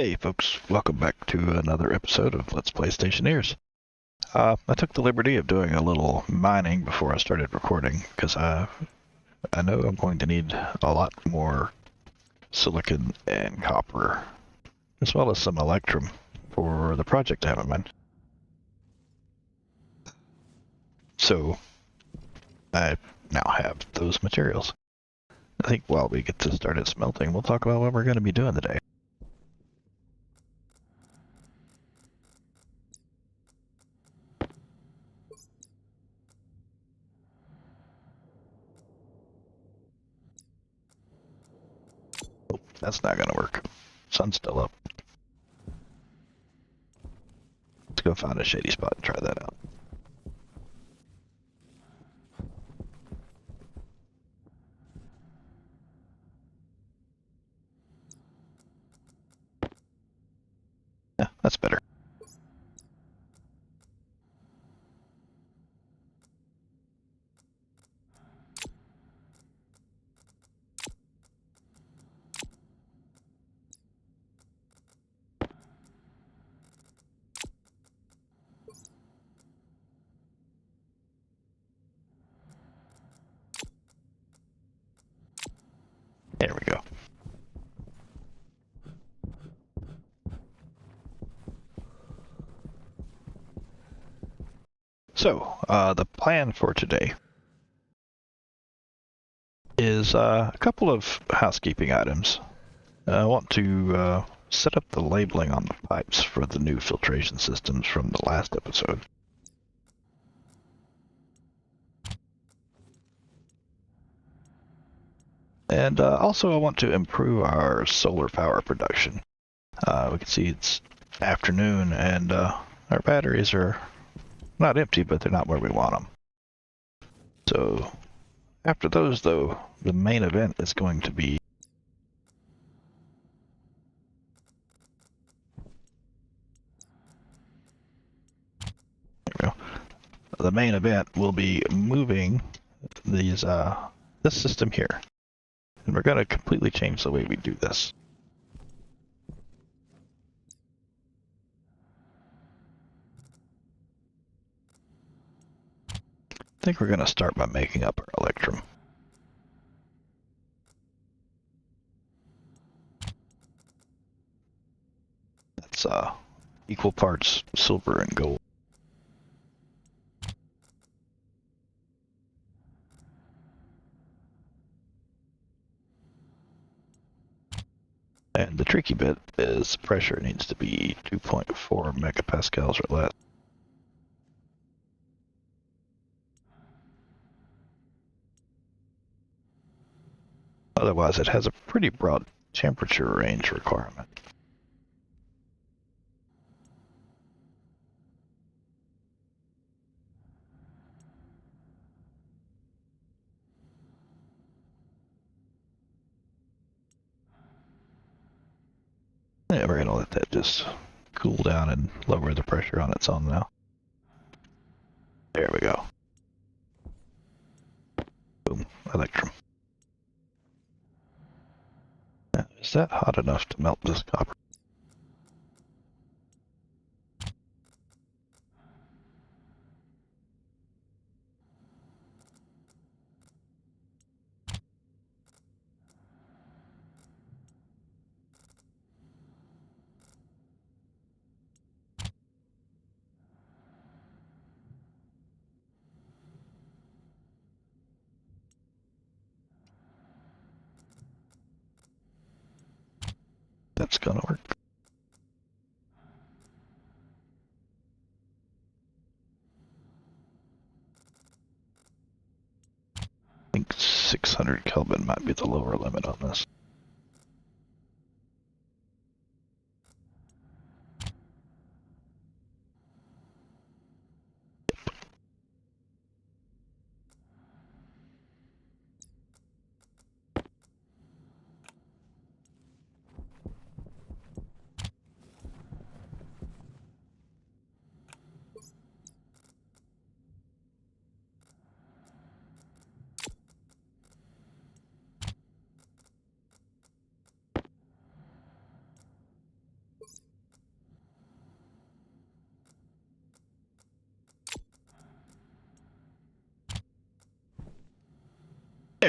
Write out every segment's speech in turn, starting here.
Hey folks, welcome back to another episode of Let's Play Stationeers. I took the liberty of doing a little mining before I started recording, because I know I'm going to need a lot more silicon and copper, as well as some electrum for the project I have in mind. So, I now have those materials. I think while we get to started smelting, we'll talk about what we're going to be doing today. Oh, that's not going to work. Sun's still up. Let's go find a shady spot and try that out. Yeah, that's better. There we go. So, the plan for today is a couple of housekeeping items. I want to set up the labeling on the pipes for the new filtration systems from the last episode. And also I want to improve our solar power production. We can see it's afternoon and our batteries are not empty, but they're not where we want them. So after those, though, the main event is going to be the main event will be moving these this system here. And we're going to completely change the way we do this. I think we're going to start by making up our electrum. That's equal parts silver and gold. And the tricky bit is pressure needs to be 2.4 megapascals or less. Otherwise, it has a pretty broad temperature range requirement. Yeah, we're gonna let that just cool down and lower the pressure on its own now. There we go. Boom, electrum. Now, is that hot enough to melt this copper? That's gonna work. I think 600 Kelvin might be the lower limit on this.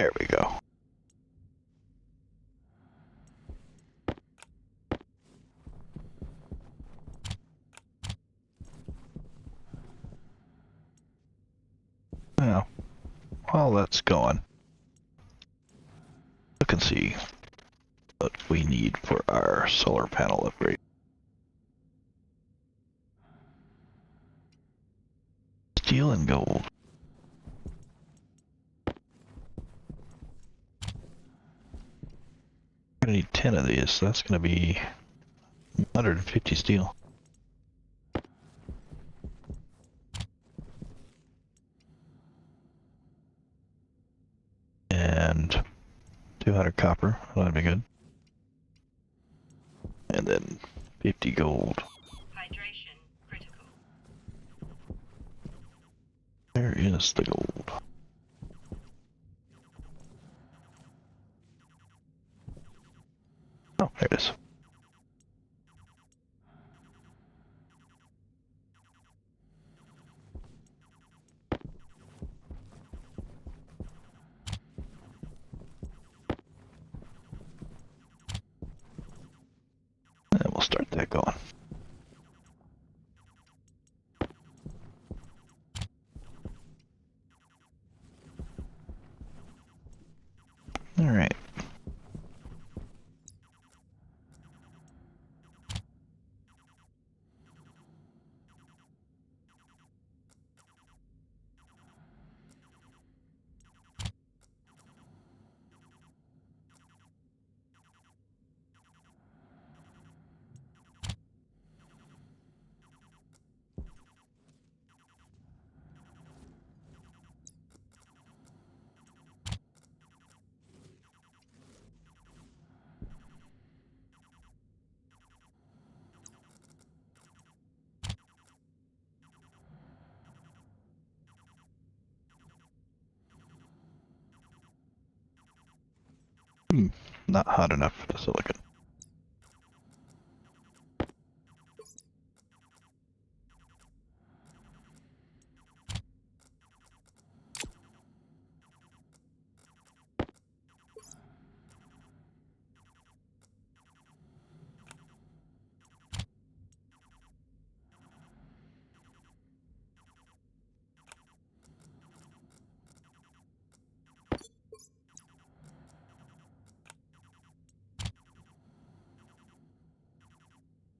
There we go. Now, while that's going, look and see what we need for our solar panel upgrade. Steel and gold. We're gonna need 10 of these, so that's gonna be 150 steel. And 200 copper, that'd be good. And then 50 gold. Hydration critical. Where is the gold? Oh, there it is. And we'll start that going. Alright. Not hot enough for the silicon.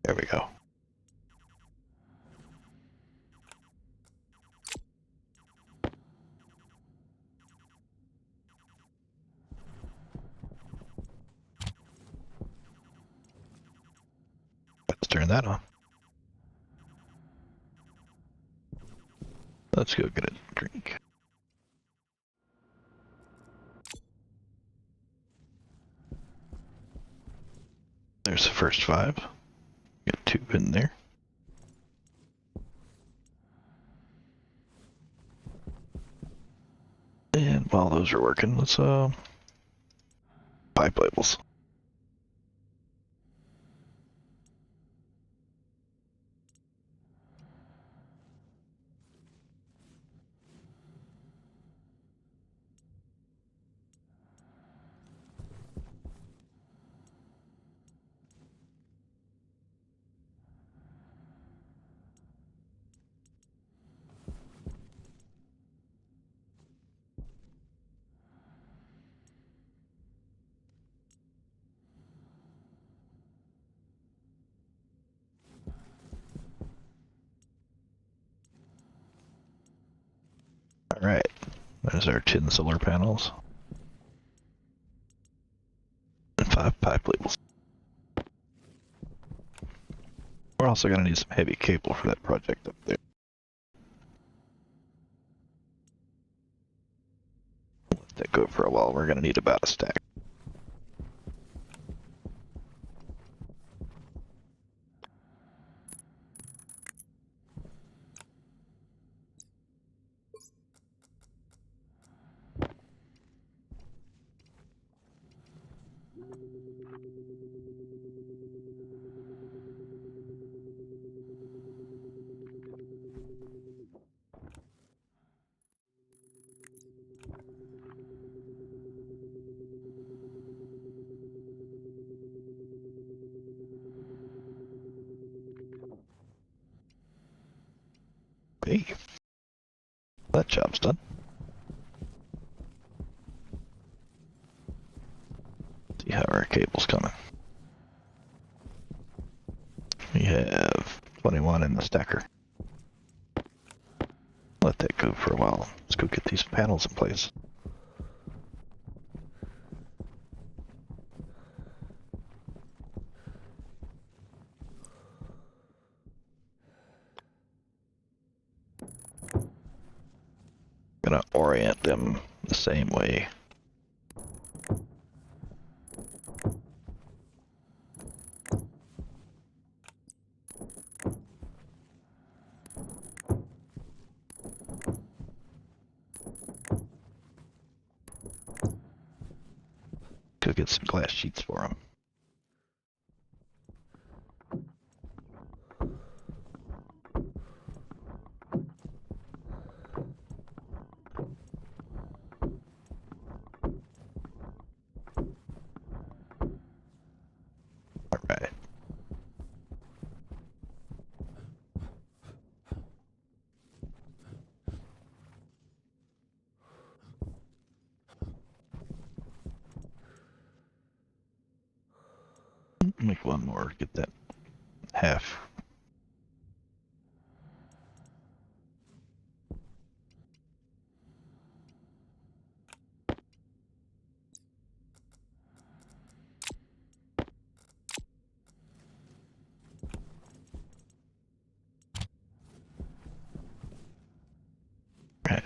There we go. Let's turn that on. Let's go get a drink. There's the first 5. Get 2 in there. And while those are working, let's pipe labels. Alright, there's our 10 solar panels. And 5 pipe labels. We're also going to need some heavy cable for that project up there. Let that go for a while. We're going to need about a stack. Hey, that job's done. See how our cable's coming. We have 21 in the stacker. Let that go for a while. Let's go get these panels in place. Gonna orient them the same way. Go get some glass sheets for them. Alright. Make one more, get that half. Right.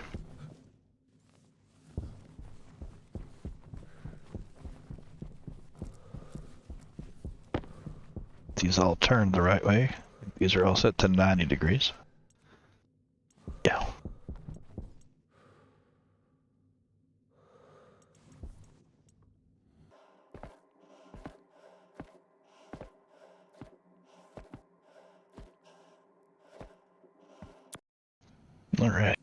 These all turned the right way. These are all set to 90 degrees. Yeah. Alright.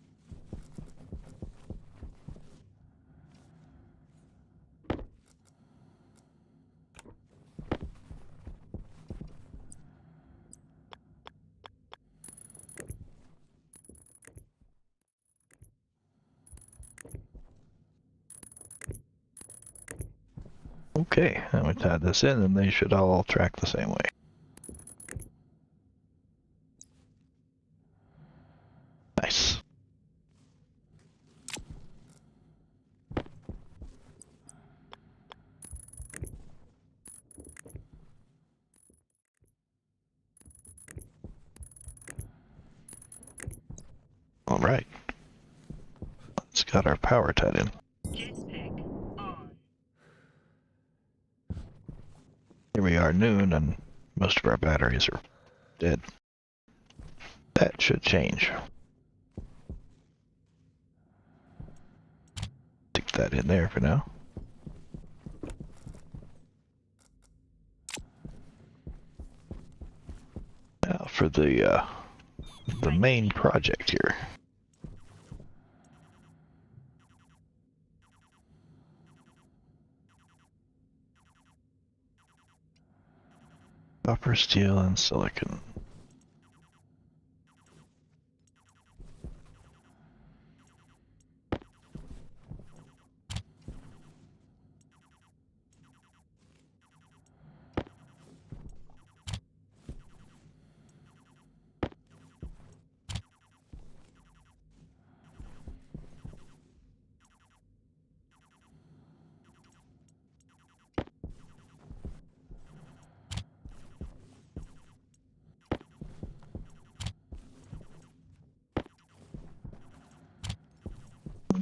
Okay, and we tied this in and they should all track the same way. Nice. Alright. Let's got our power tied in. Jetpack on. Here we are noon and most of our batteries are dead. That should change. Stick that in there for now. Now for the main project here. Copper, steel, and silicon.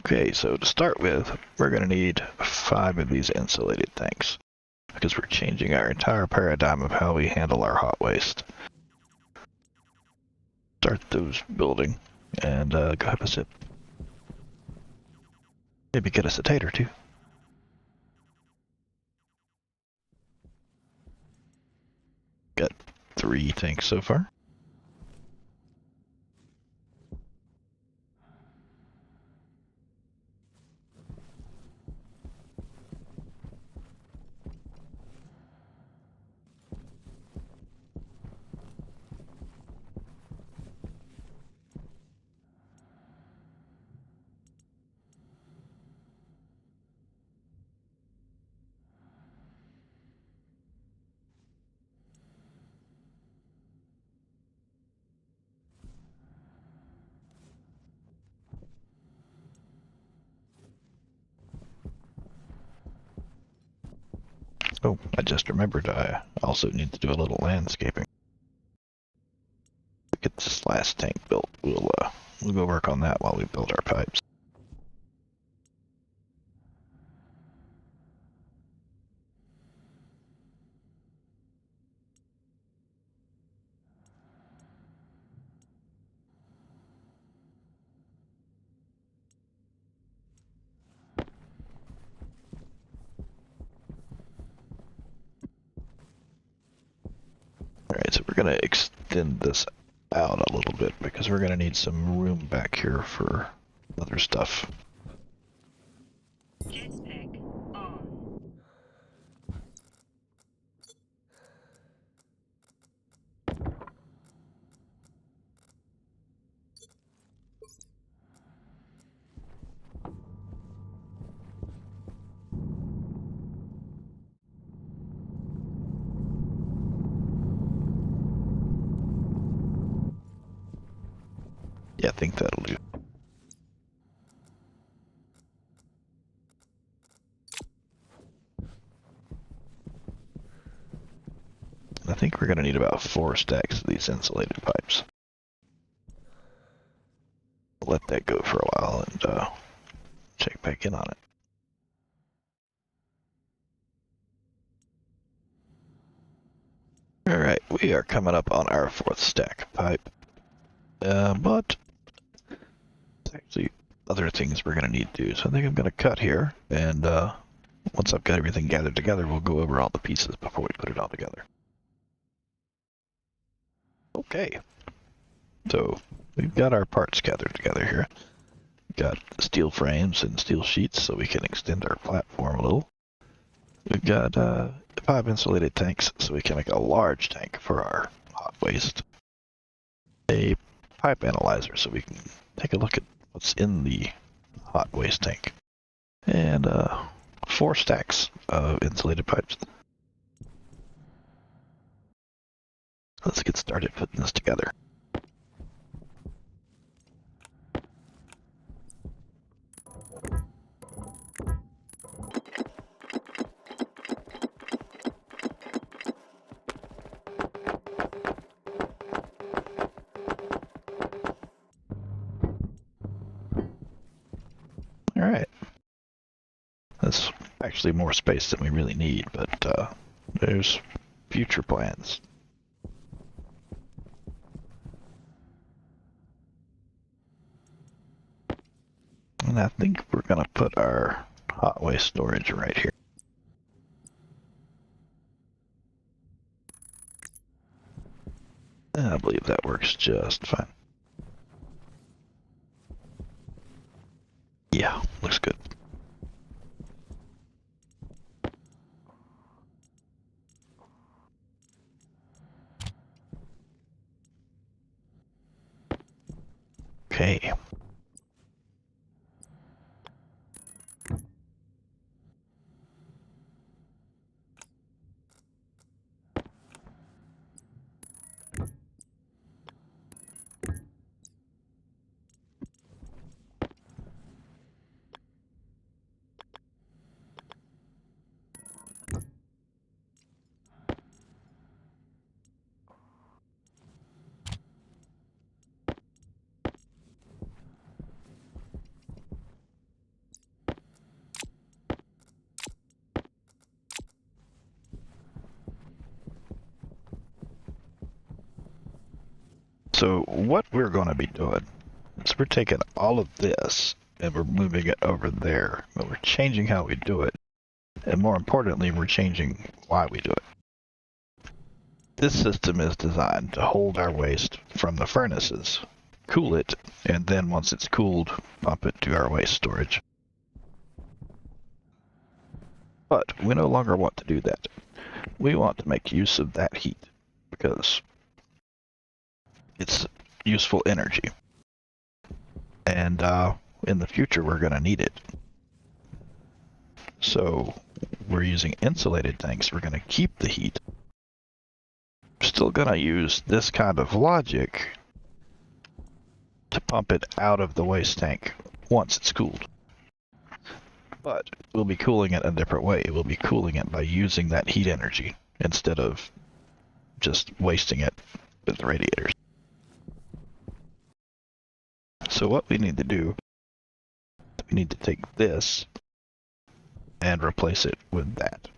Okay, so to start with, we're going to need 5 of these insulated tanks because we're changing our entire paradigm of how we handle our hot waste. Start those building and go have a sip. Maybe get us a tater too. Got 3 tanks so far. Oh, I just remembered I also need to do a little landscaping. Get this last tank built. We'll go work on that while we build our pipes. Alright, so we're going to extend this out a little bit because we're going to need some room back here for other stuff. Jetpack on. Yeah, I think that'll do. I think we're going to need about 4 stacks of these insulated pipes. Let that go for a while and check back in on it. Alright, we are coming up on our 4th stack of pipe. But there's actually other things we're going to need to do. So I think I'm going to cut here, and once I've got everything gathered together, we'll go over all the pieces before we put it all together. Okay, so we've got our parts gathered together here. We've got steel frames and steel sheets so we can extend our platform a little. We've got 5 insulated tanks so we can make a large tank for our hot waste. A pipe analyzer so we can take a look at what's in the hot waste tank. And 4 stacks of insulated pipes. Let's get started putting this together. Alright. That's actually more space than we really need, but there's future plans. And I think we're going to put our hot waste storage right here. And I believe that works just fine. Yeah, looks good. Okay. So what we're going to be doing is we're taking all of this and we're moving it over there, but we're changing how we do it. And more importantly, we're changing why we do it. This system is designed to hold our waste from the furnaces, cool it, and then once it's cooled, pump it to our waste storage. But we no longer want to do that. We want to make use of that heat because it's useful energy. And in the future, we're going to need it. So we're using insulated tanks. We're going to keep the heat. We're still going to use this kind of logic to pump it out of the waste tank once it's cooled. But we'll be cooling it a different way. We'll be cooling it by using that heat energy instead of just wasting it with the radiators. So what we need to do, we need to take this and replace it with that.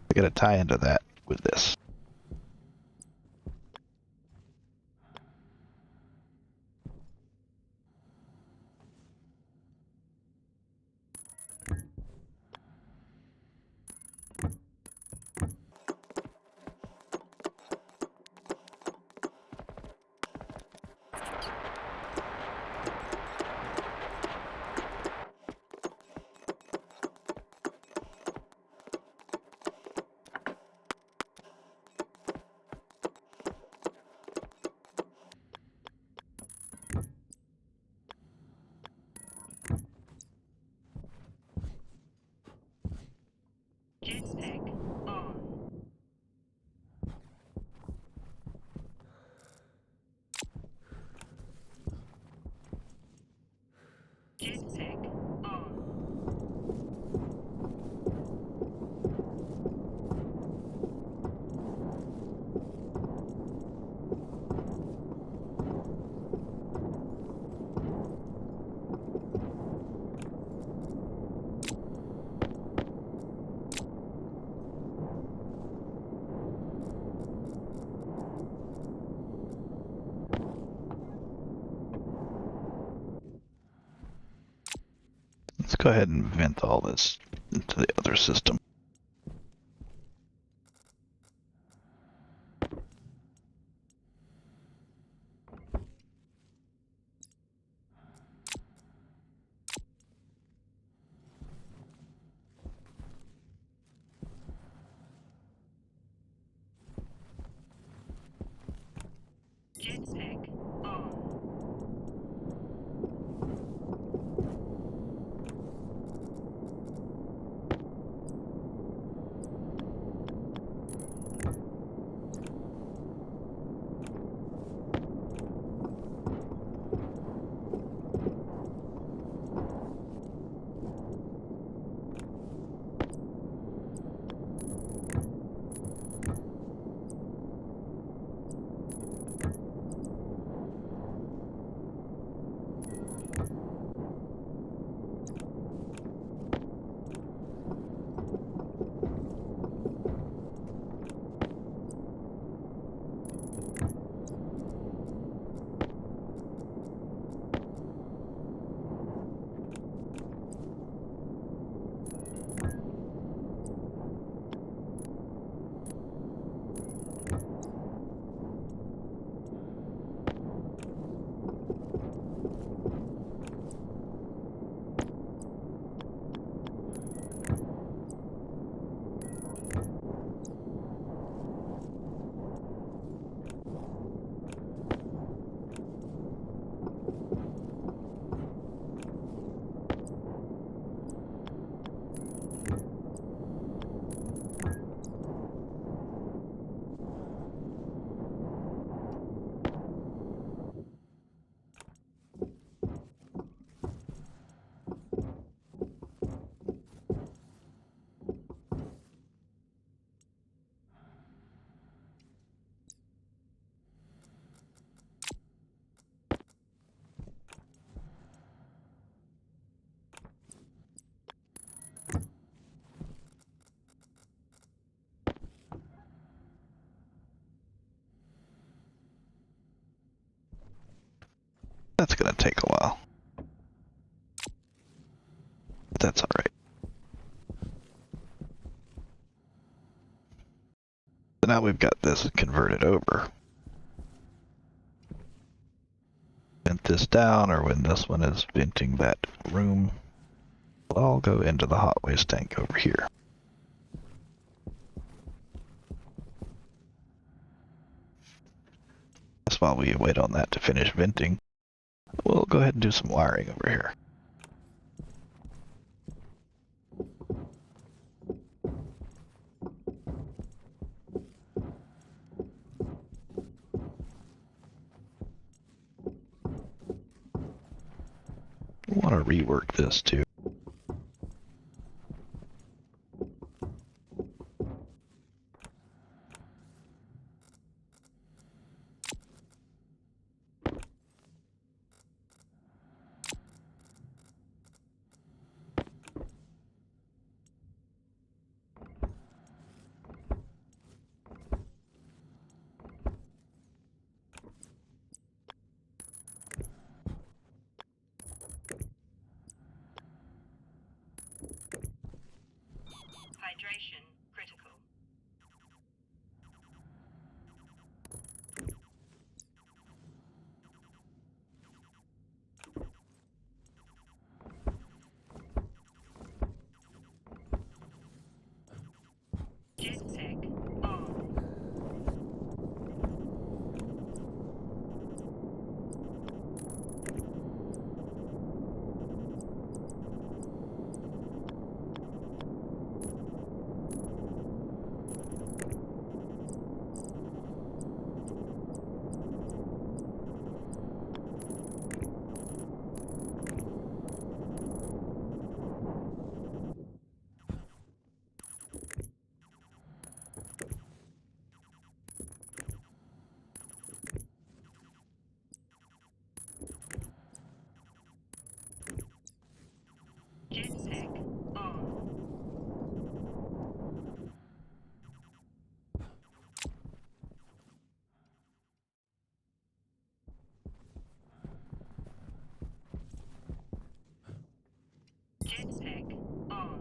We gotta tie into that with this. Jetpack on. Jetpack on. Let's go ahead and vent all this into the other system. Jetpack on. That's gonna take a while. But that's alright. So now we've got this converted over. Vent this down, or when this one is venting that room, it'll all go into the hot waste tank over here. That's while we wait on that to finish venting. We'll go ahead and do some wiring over here. We want to rework this too. Hydration critical. Jetpack on. Jetpack on. Jetpack on.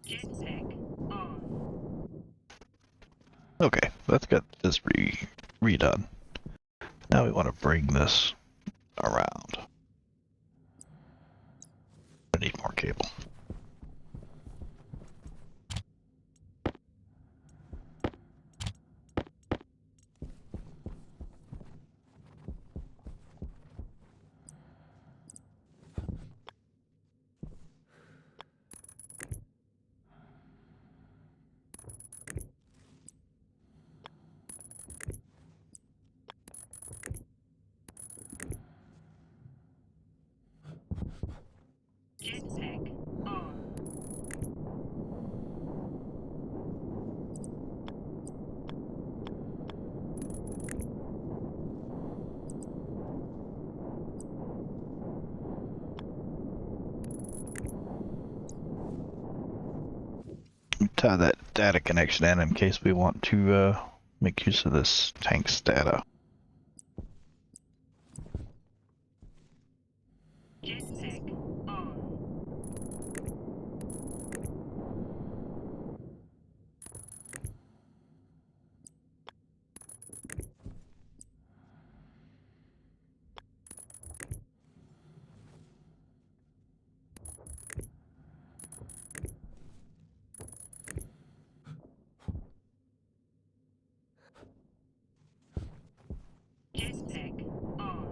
Jetpack on. Okay, let's get this redone. Now we want to bring this around. I need more cable. Jetpack on. Tie that data connection in case we want to make use of this tank's data. Jetpack on. Jetpack on.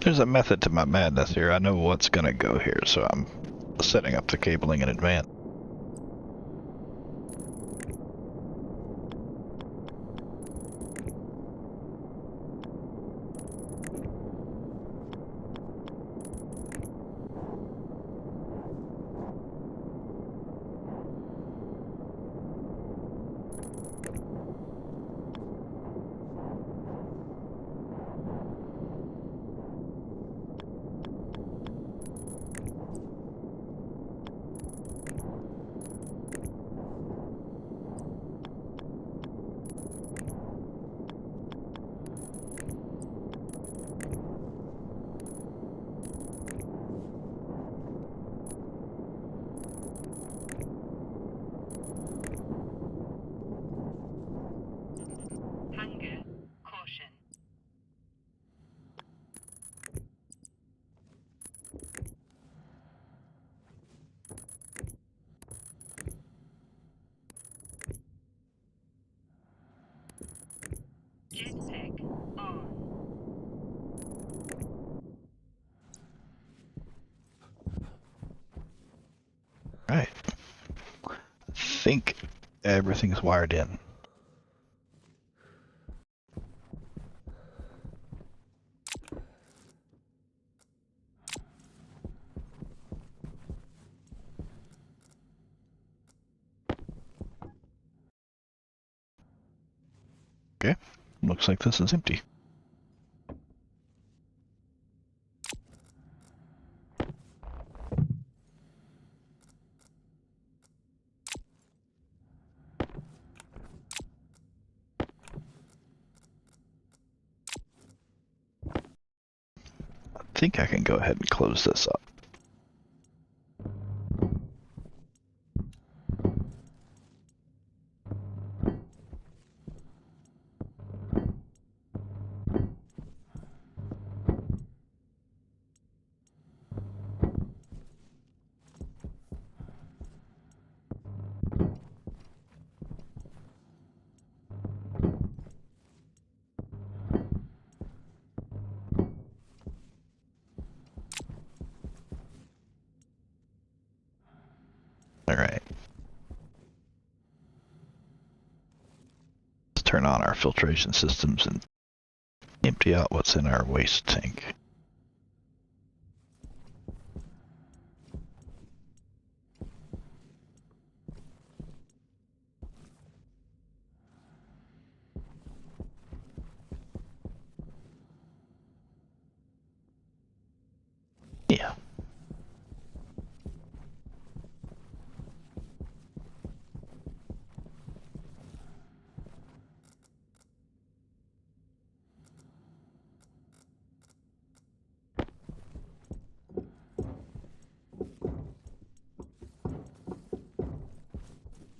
There's a method to my madness here. I know what's gonna go here, so I'm setting up the cabling in advance. Hunger caution. Jetpack on. Right. think everything's wired in. Okay, looks like this is empty. I think I can go ahead and close this up. Alright. Let's turn on our filtration systems and empty out what's in our waste tank. Yeah.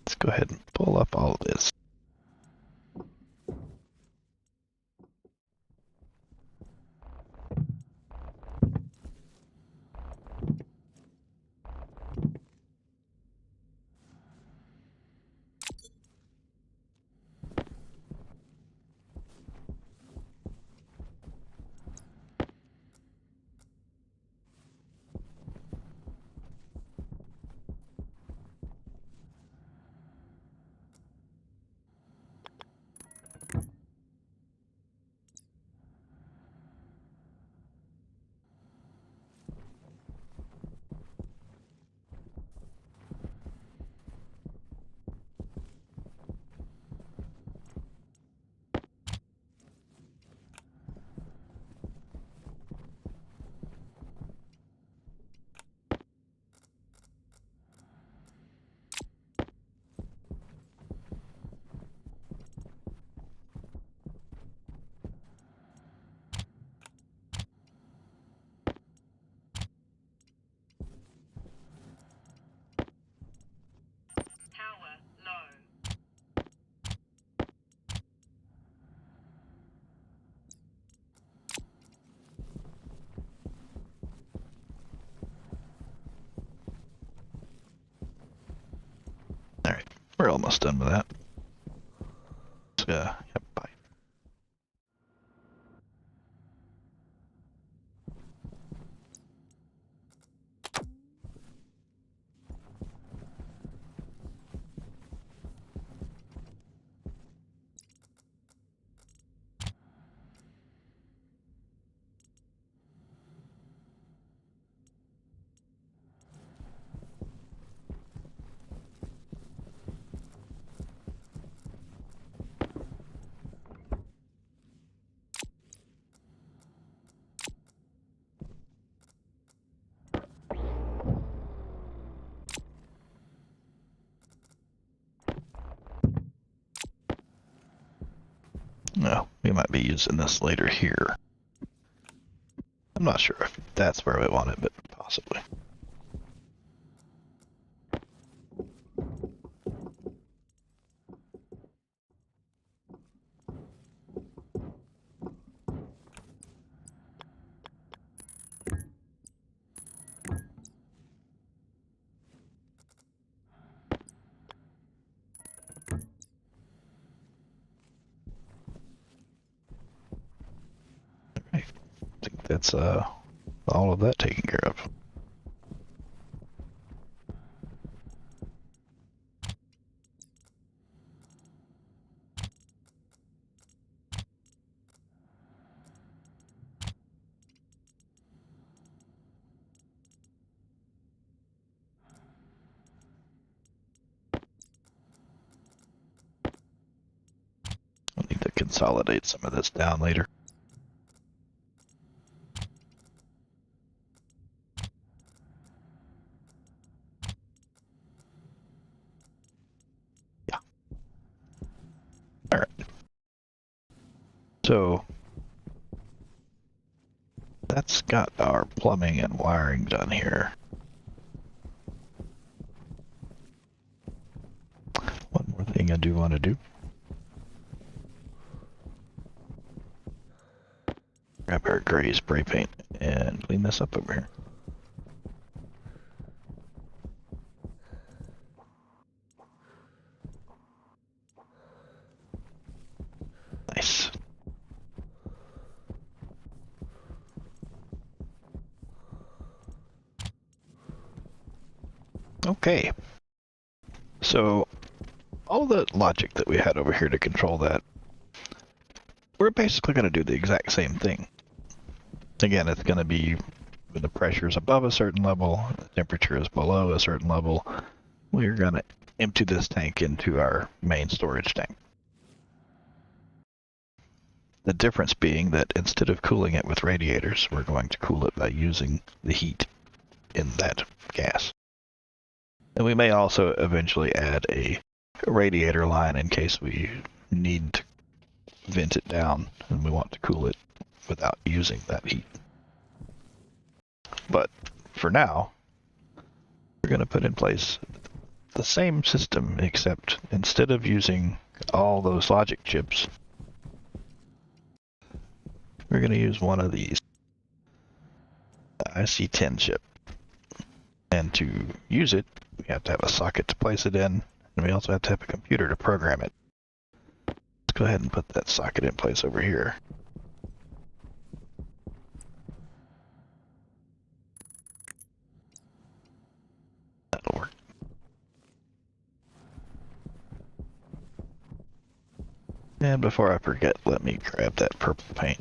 Let's go ahead and pull up all of this. Power low. Alright, we're almost done with that. Yep, bye. No, we might be using this later here. I'm not sure if that's where we want it, but possibly. I think that's all of that taken care of. consolidate some of this down later. Yeah. Alright. So, that's got our plumbing and wiring done here. One more thing I do want to do. Grab our gray spray paint and clean this up over here. Nice. Okay. So, all the logic that we had over here to control that, we're basically going to do the exact same thing. Again, it's going to be when the pressure is above a certain level, the temperature is below a certain level, we're going to empty this tank into our main storage tank. The difference being that instead of cooling it with radiators, we're going to cool it by using the heat in that gas. And we may also eventually add a radiator line in case we need to vent it down and we want to cool it without using that heat. But for now, we're going to put in place the same system, except instead of using all those logic chips, we're going to use one of these, the IC10 chip. And to use it, we have to have a socket to place it in, and we also have to have a computer to program it. Let's go ahead and put that socket in place over here. That'll work. And before I forget, let me grab that purple paint.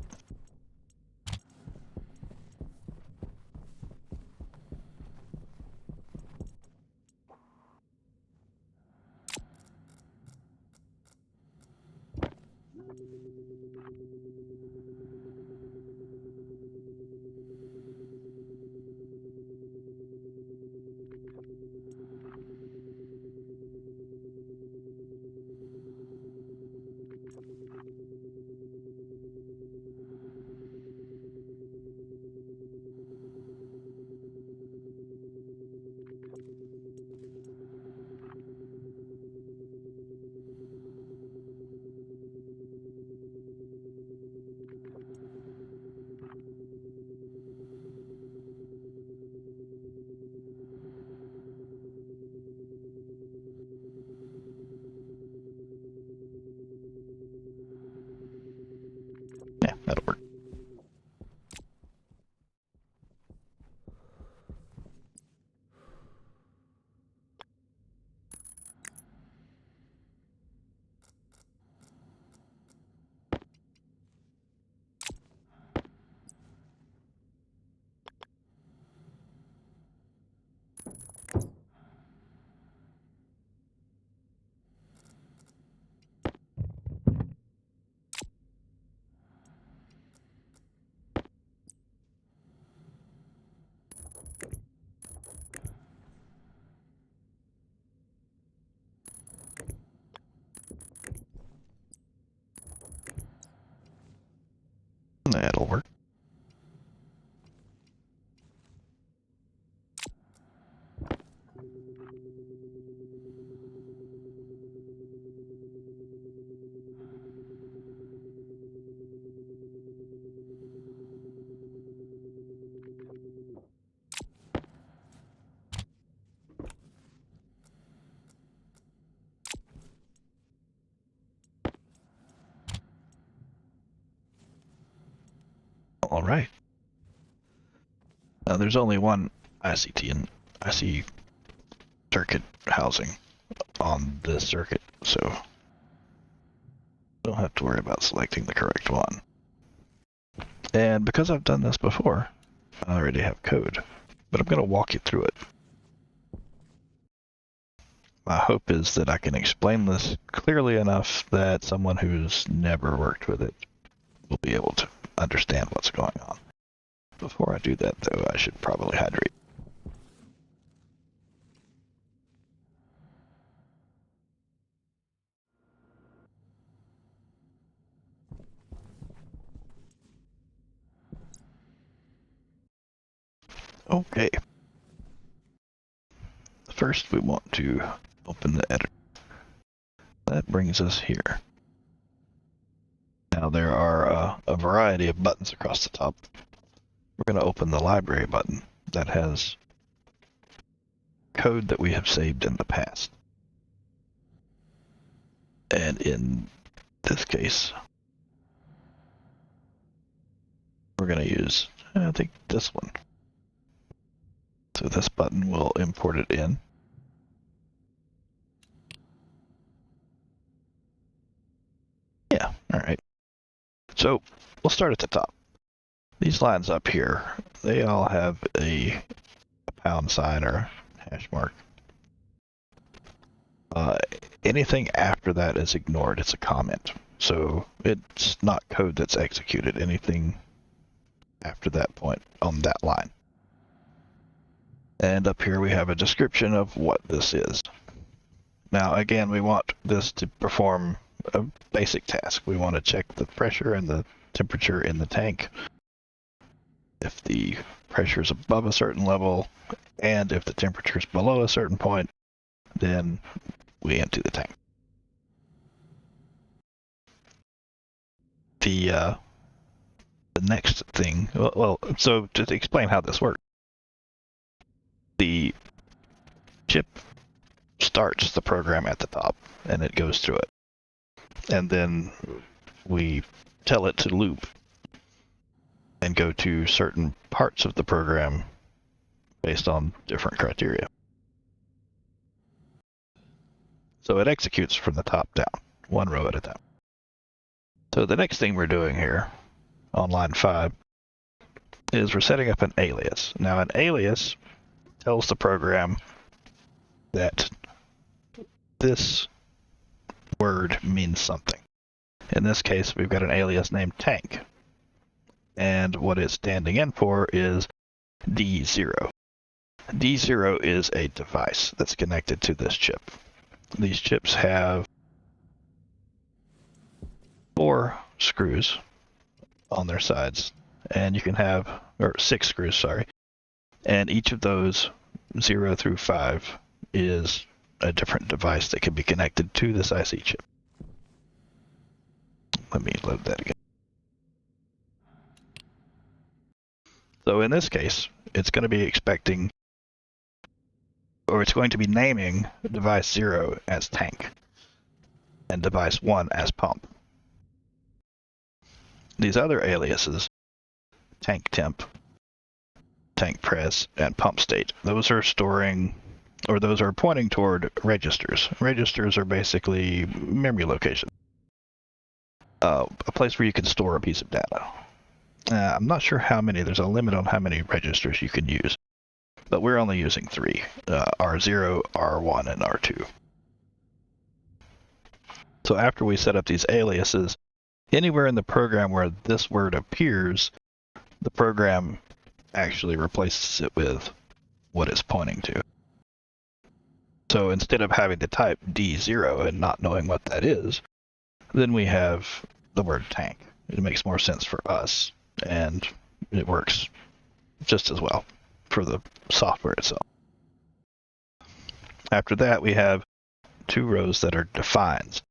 Yeah, that'll work. That'll work. All right. Now there's only one ICT and IC circuit housing on this circuit, so don't have to worry about selecting the correct one. And because I've done this before, I already have code, but I'm going to walk you through it. My hope is that I can explain this clearly enough that someone who's never worked with it will be able to understand what's going on. Before I do that, though, I should probably hydrate. Okay. First, we want to open the editor. That brings us here. Now, there are a variety of buttons across the top. We're going to open the library button that has code that we have saved in the past. And in this case, we're going to use, I think, this one. So this button will import it in. Yeah, all right. So we'll start at the top. These lines up here, they all have a pound sign or hash mark. Anything after that is ignored. It's a comment. So it's not code that's executed. Anything after that point on that line. And up here we have a description of what this is. Now again, we want this to perform a basic task. We want to check the pressure and the temperature in the tank. If the pressure is above a certain level and if the temperature is below a certain point, then we empty the tank. The next thing, so to explain how this works, the chip starts the program at the top and it goes through it. And then we tell it to loop and go to certain parts of the program based on different criteria. So it executes from the top down, one row at a time. So the next thing we're doing here on line 5 is we're setting up an alias. Now an alias tells the program that this word means something. In this case, we've got an alias named tank. And what it's standing in for is D0. D0 is a device that's connected to this chip. These chips have 4 screws on their sides, and you can have, or 6 screws, sorry. And each of those 0 through 5 is a different device that can be connected to this IC chip. Let me load that again. So in this case, it's going to be expecting, or it's going to be naming device 0 as tank and device 1 as pump. These other aliases, tank temp, tank press, and pump state, those are storing, or those are pointing toward registers. Registers are basically memory locations. A place where you can store a piece of data. I'm not sure how many. There's a limit on how many registers you can use. But we're only using 3. R0, R1, and R2. So after we set up these aliases, anywhere in the program where this word appears, the program actually replaces it with what it's pointing to. So instead of having to type D0 and not knowing what that is, then we have the word tank. It makes more sense for us, and it works just as well for the software itself. After that, we have 2 rows that are defines.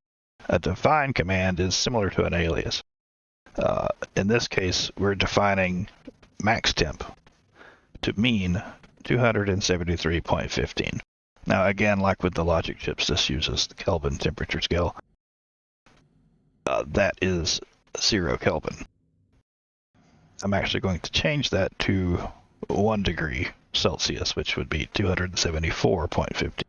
A define command is similar to an alias. In this case, we're defining max temp to mean 273.15. Now again, like with the logic chips, this uses the Kelvin temperature scale. That is 0 Kelvin. I'm actually going to change that to 1 degree Celsius, which would be 274.15.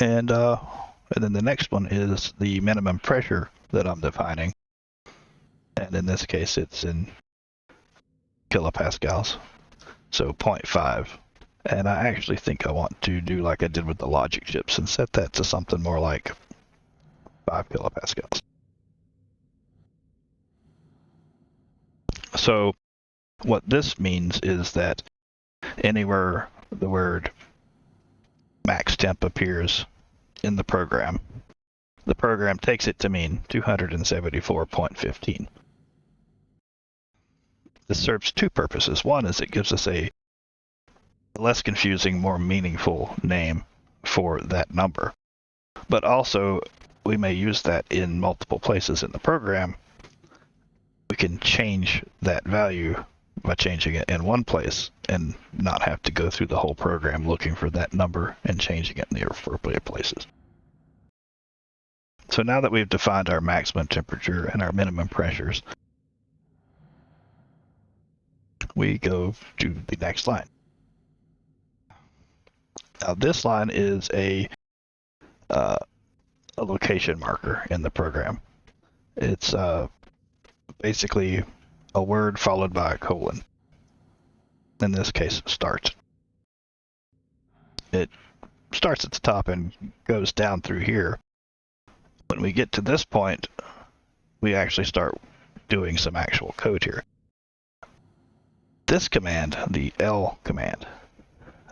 And then the next one is the minimum pressure that I'm defining. And in this case, it's in kilopascals. So 0.5 And I actually think I want to do like I did with the logic chips and set that to something more like 5 kilopascals. So what this means is that anywhere the word max temp appears in the program takes it to mean 274.15. This serves two purposes. One is it gives us a less confusing, more meaningful name for that number. But also, we may use that in multiple places in the program. We can change that value by changing it in one place and not have to go through the whole program looking for that number and changing it in the appropriate places. So now that we've defined our maximum temperature and our minimum pressures, we go to the next line. Now this line is a location marker in the program. It's basically a word followed by a colon. In this case, start. It starts at the top and goes down through here. When we get to this point, we actually start doing some actual code here. This command, the L command,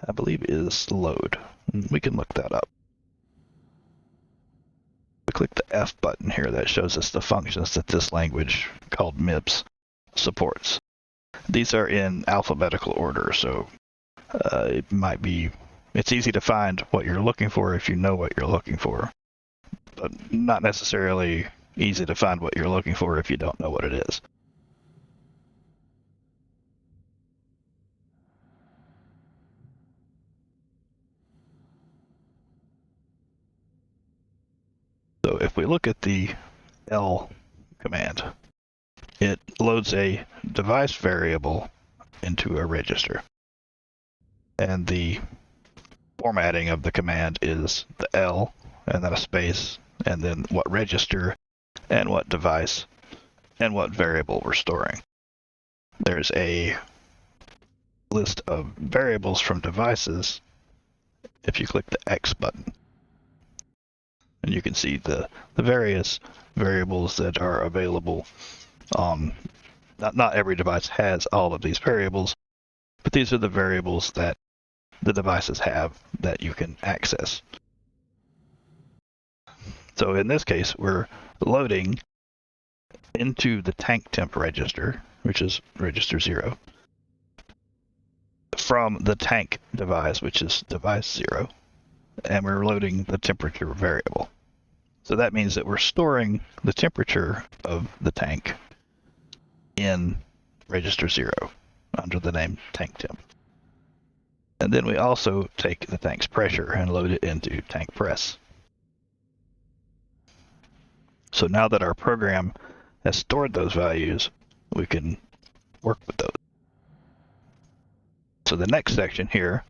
I believe is load. We can look that up. We click the F button here that shows us the functions that this language called MIPS supports. These are in alphabetical order, so it's easy to find what you're looking for if you know what you're looking for, but not necessarily easy to find what you're looking for if you don't know what it is. So if we look at the L command, it loads a device variable into a register. And the formatting of the command is the L, and then a space, and then what register, and what device, and what variable we're storing. There's a list of variables from devices if you click the X button. And you can see the various variables that are available. Not every device has all of these variables, but these are the variables that the devices have that you can access. So in this case, we're loading into the tank temp register, which is register 0, from the tank device, which is device 0, and we're loading the temperature variable. So that means that we're storing the temperature of the tank in register 0 under the name tank temp. And then we also take the tank's pressure and load it into tank press. So now that our program has stored those values, we can work with those. So the next section here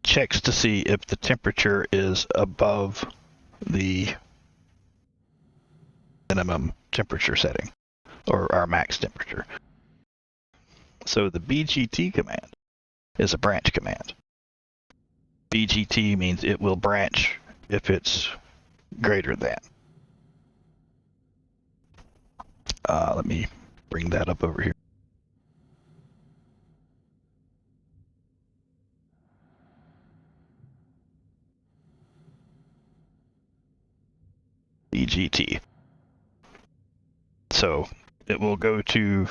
checks to see if the temperature is above the minimum temperature setting, or our max temperature. So the BGT command is a branch command. BGT means it will branch if it's greater than. Let me bring that up over here. BGT. So it will go to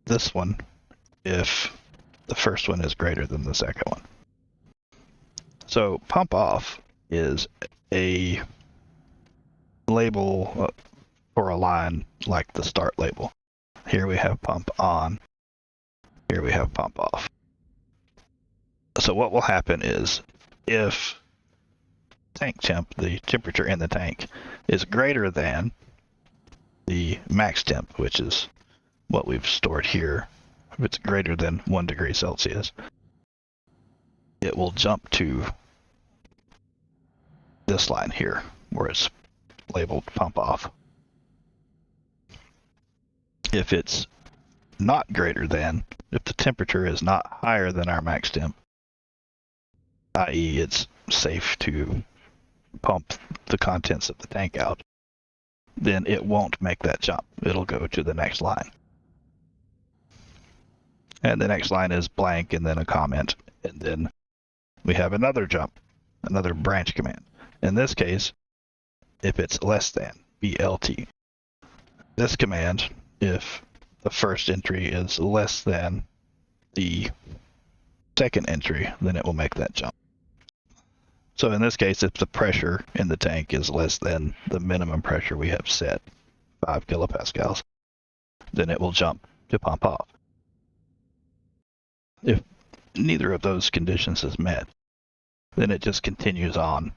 this one if the first one is greater than the second one. So pump off is a label for a line like the start label. Here we have pump on, here we have pump off. So what will happen is if tank temp, the temperature in the tank, is greater than the max temp, which is what we've stored here, if it's greater than 1 degree Celsius, it will jump to this line here where it's labeled pump off. If it's not greater than, if the temperature is not higher than our max temp, i.e. it's safe to pump the contents of the tank out, then it won't make that jump. It'll go to the next line. And the next line is blank and then a comment. And then we have another jump, another branch command. In this case, if it's less than, BLT. This command, if the first entry is less than the second entry, then it will make that jump. So in this case, if the pressure in the tank is less than the minimum pressure we have set, 5 kilopascals, then it will jump to pump off. If neither of those conditions is met, then it just continues on.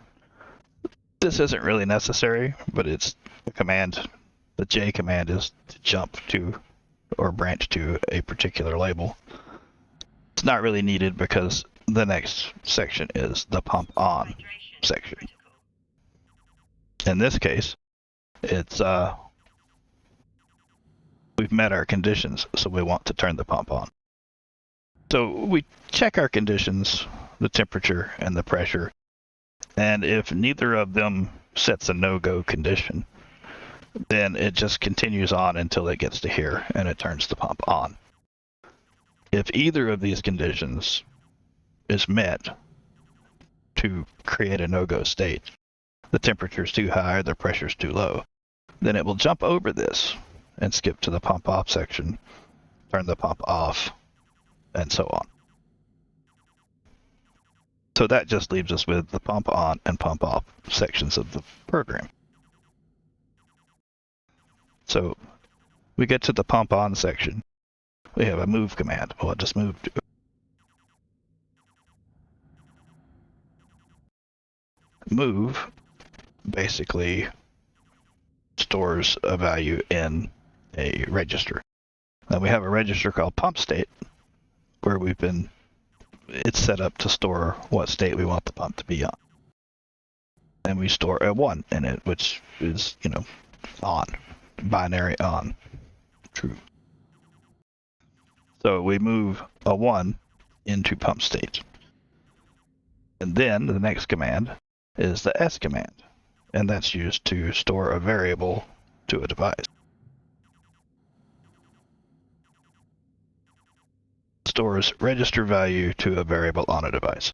This isn't really necessary, but it's a command. The J command is to jump to or branch to a particular label. It's not really needed because the next section is the pump on section. In this case, it's we've met our conditions, so we want to turn the pump on. So we check our conditions, the temperature and the pressure, and if neither of them sets a no-go condition, then it just continues on until it gets to here and it turns the pump on. If either of these conditions is met to create a no-go state, the temperature is too high or the pressure is too low, then it will jump over this and skip to the pump off section, turn the pump off, and so on. So that just leaves us with the pump on and pump off sections of the program. So we get to the pump on section. We have a move command. Well, it just moved. Move basically stores a value in a register. Now we have a register called pump state where it's set up to store what state we want the pump to be on. And we store a 1 in it, which is, on, binary on, true. So we move a 1 into pump state. And then the next command is the S command, and that's used to store a variable to a device. Stores register value to a variable on a device.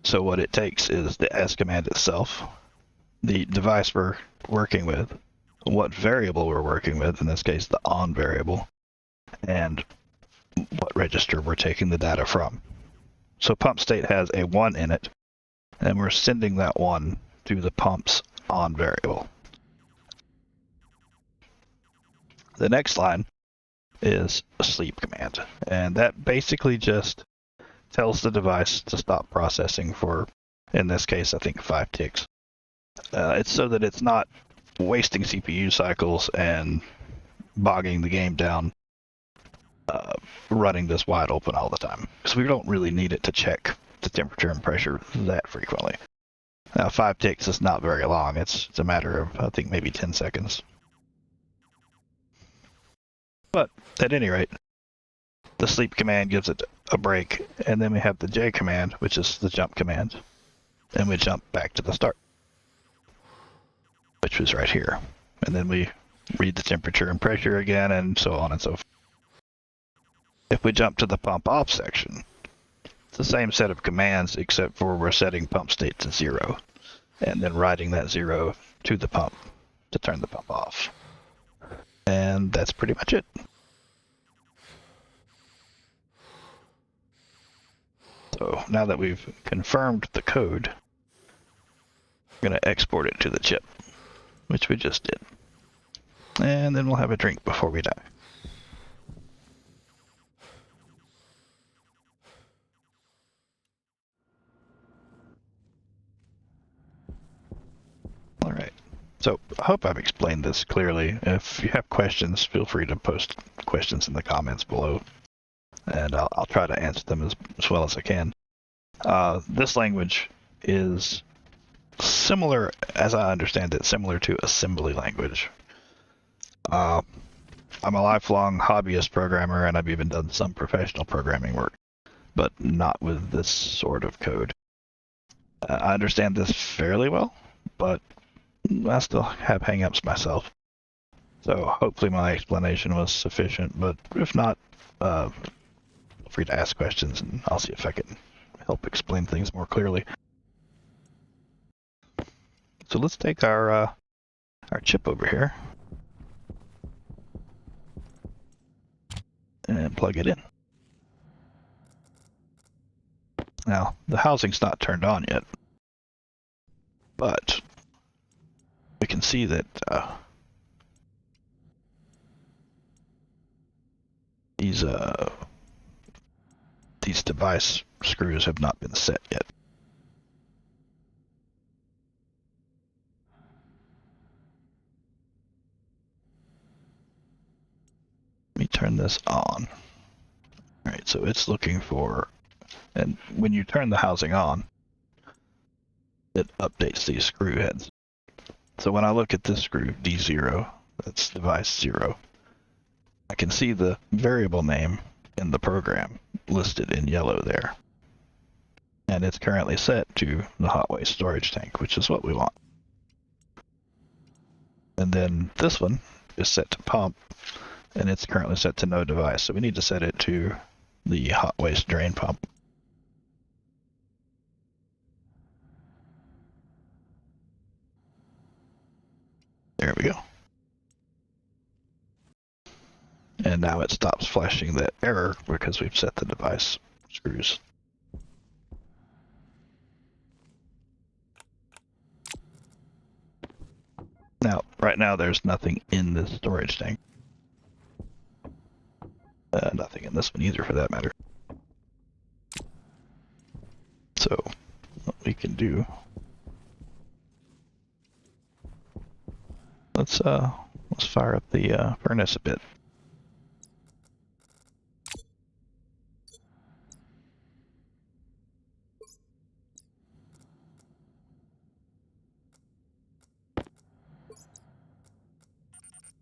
So what it takes is the S command itself, the device we're working with, what variable we're working with, in this case the on variable, and what register we're taking the data from. So pump state has a 1 in it, and we're sending that 1 to the pump's on variable. The next line is a sleep command, and that basically just tells the device to stop processing for, in this case, I think 5 ticks. It's so that it's not wasting CPU cycles and bogging the game down, running this wide open all the time, because we don't really need it to check the temperature and pressure that frequently. Now 5 ticks is not very long. It's a matter of, I think, maybe 10 seconds. But at any rate, the sleep command gives it a break, and then we have the J command, which is the jump command, and we jump back to the start, which was right here. And then we read the temperature and pressure again, and so on and so forth. If we jump to the pump off section, it's the same set of commands except for we're setting pump state to 0, and then writing that 0 to the pump to turn the pump off. And that's pretty much it. So now that we've confirmed the code, we're going to export it to the chip, which we just did. And then we'll have a drink before we die. All right. So I hope I've explained this clearly. If you have questions, feel free to post questions in the comments below, and I'll try to answer them as well as I can. This language is similar, as I understand it, similar to assembly language. I'm a lifelong hobbyist programmer, and I've even done some professional programming work, but not with this sort of code. I understand this fairly well, but I still have hangups myself. So hopefully my explanation was sufficient, but if not, feel free to ask questions, and I'll see if I can help explain things more clearly. So let's take our chip over here and plug it in. Now, the housing's not turned on yet, but we can see that these device screws have not been set yet. Let me turn this on. Alright, so it's looking for, and when you turn the housing on, it updates these screw heads. So when I look at this screw, D0, that's device 0, I can see the variable name in the program listed in yellow there. And it's currently set to the hot waste storage tank, which is what we want. And then this one is set to pump, and it's currently set to no device. So we need to set it to the hot waste drain pump. There we go. And now it stops flashing that error because we've set the device screws. Now, right now there's nothing in this storage tank. Nothing in this one either, for that matter. So, what we can do, let's fire up the furnace a bit.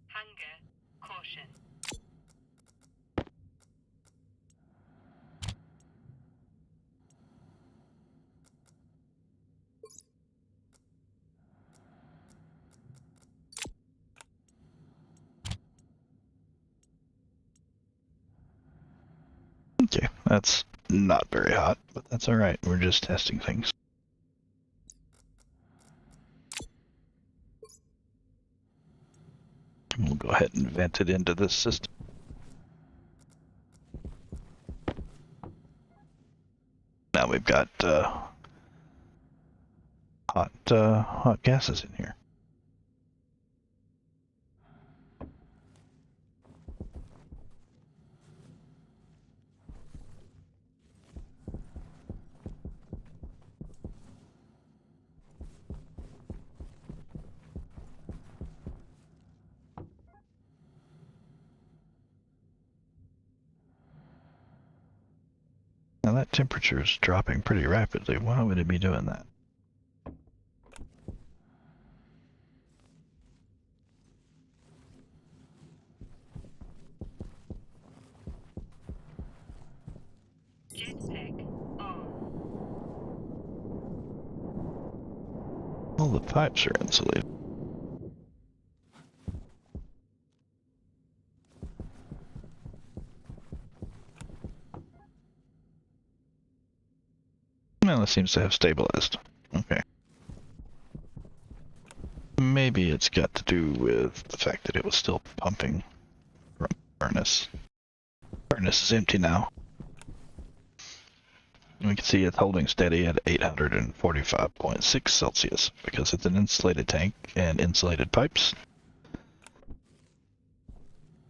Hunger. Caution. Okay, that's not very hot, but that's alright. We're just testing things. We'll go ahead and vent it into this system. Now we've got hot gases in here. Now that temperature is dropping pretty rapidly. Why would it be doing that? Jetpack on. All the pipes are insulated. Well, it seems to have stabilized. Okay. Maybe it's got to do with the fact that it was still pumping from the furnace. Furnace is empty now. We can see it's holding steady at 845.6 Celsius because it's an insulated tank and insulated pipes.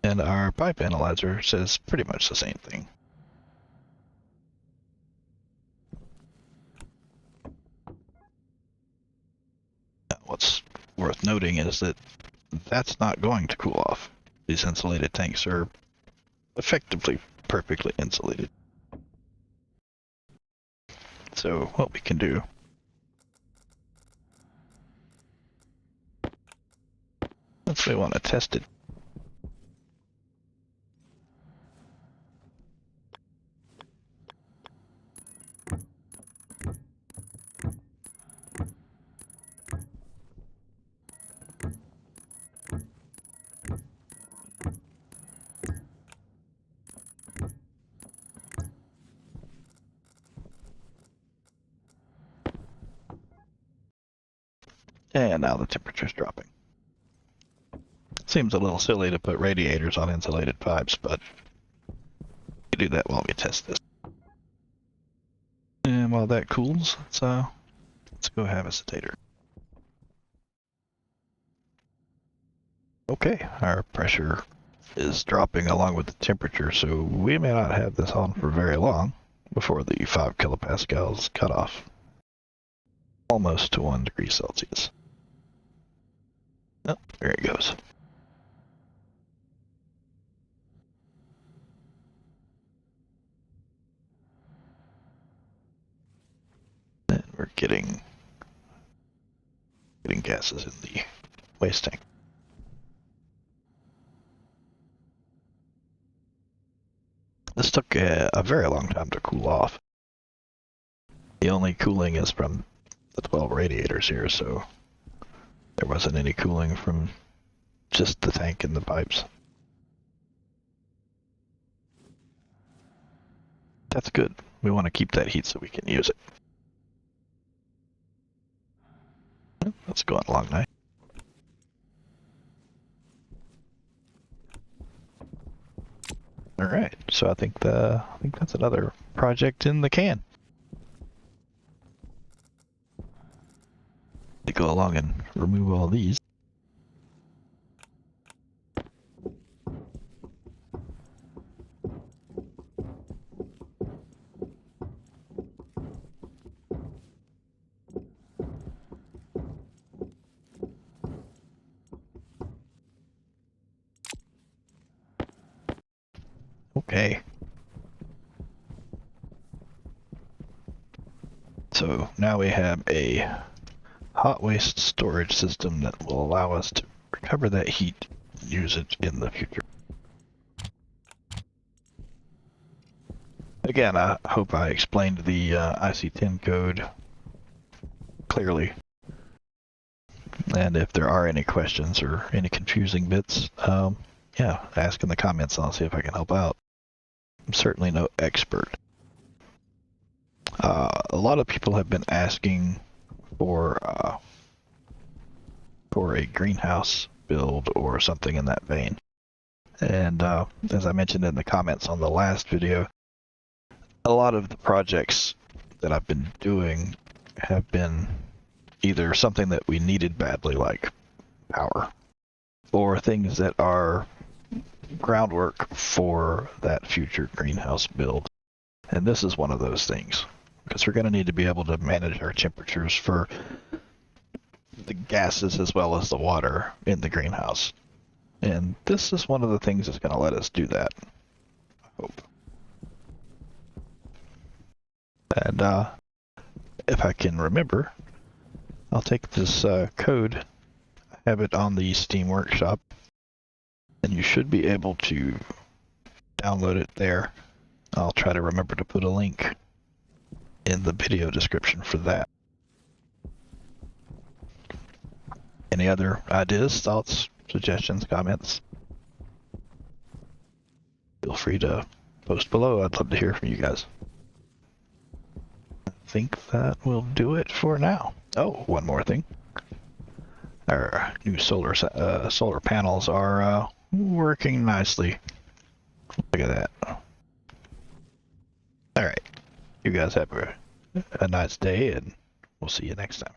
And our pipe analyzer says pretty much the same thing. What's worth noting is that that's not going to cool off. These insulated tanks are effectively perfectly insulated. So what we can do if we want to test it, And now the temperature's dropping. Seems a little silly to put radiators on insulated pipes, but we do that while we test this. And while that cools, let's go have a sedator. Okay, our pressure is dropping along with the temperature, so we may not have this on for very long before the 5 kilopascals cut off. Almost to 1 degree Celsius. Oh, there it goes. And we're getting gases in the waste tank. This took a very long time to cool off. The only cooling is from the 12 radiators here, so there wasn't any cooling from just the tank and the pipes. That's good. We want to keep that heat so we can use it. That's going along nice. All right, so I think that's another project in the can. To go along and remove all these. Okay. So now we have a hot waste storage system that will allow us to recover that heat and use it in the future. Again, I hope I explained the IC10 code clearly. And if there are any questions or any confusing bits, yeah, ask in the comments and I'll see if I can help out. I'm certainly no expert. A lot of people have been asking for a greenhouse build or something in that vein. And as I mentioned in the comments on the last video, a lot of the projects that I've been doing have been either something that we needed badly, like power, or things that are groundwork for that future greenhouse build. And this is one of those things, because we're going to need to be able to manage our temperatures for the gases as well as the water in the greenhouse. And this is one of the things that's going to let us do that, I hope. And if I can remember, I'll take this code, have it on the Steam Workshop, and you should be able to download it there. I'll try to remember to put a link in the video description for that. Any other ideas, thoughts, suggestions, comments? Feel free to post below. I'd love to hear from you guys. I think that will do it for now. Oh, one more thing. Our new solar panels are working nicely. Look at that. All right. You guys have a nice day, and we'll see you next time.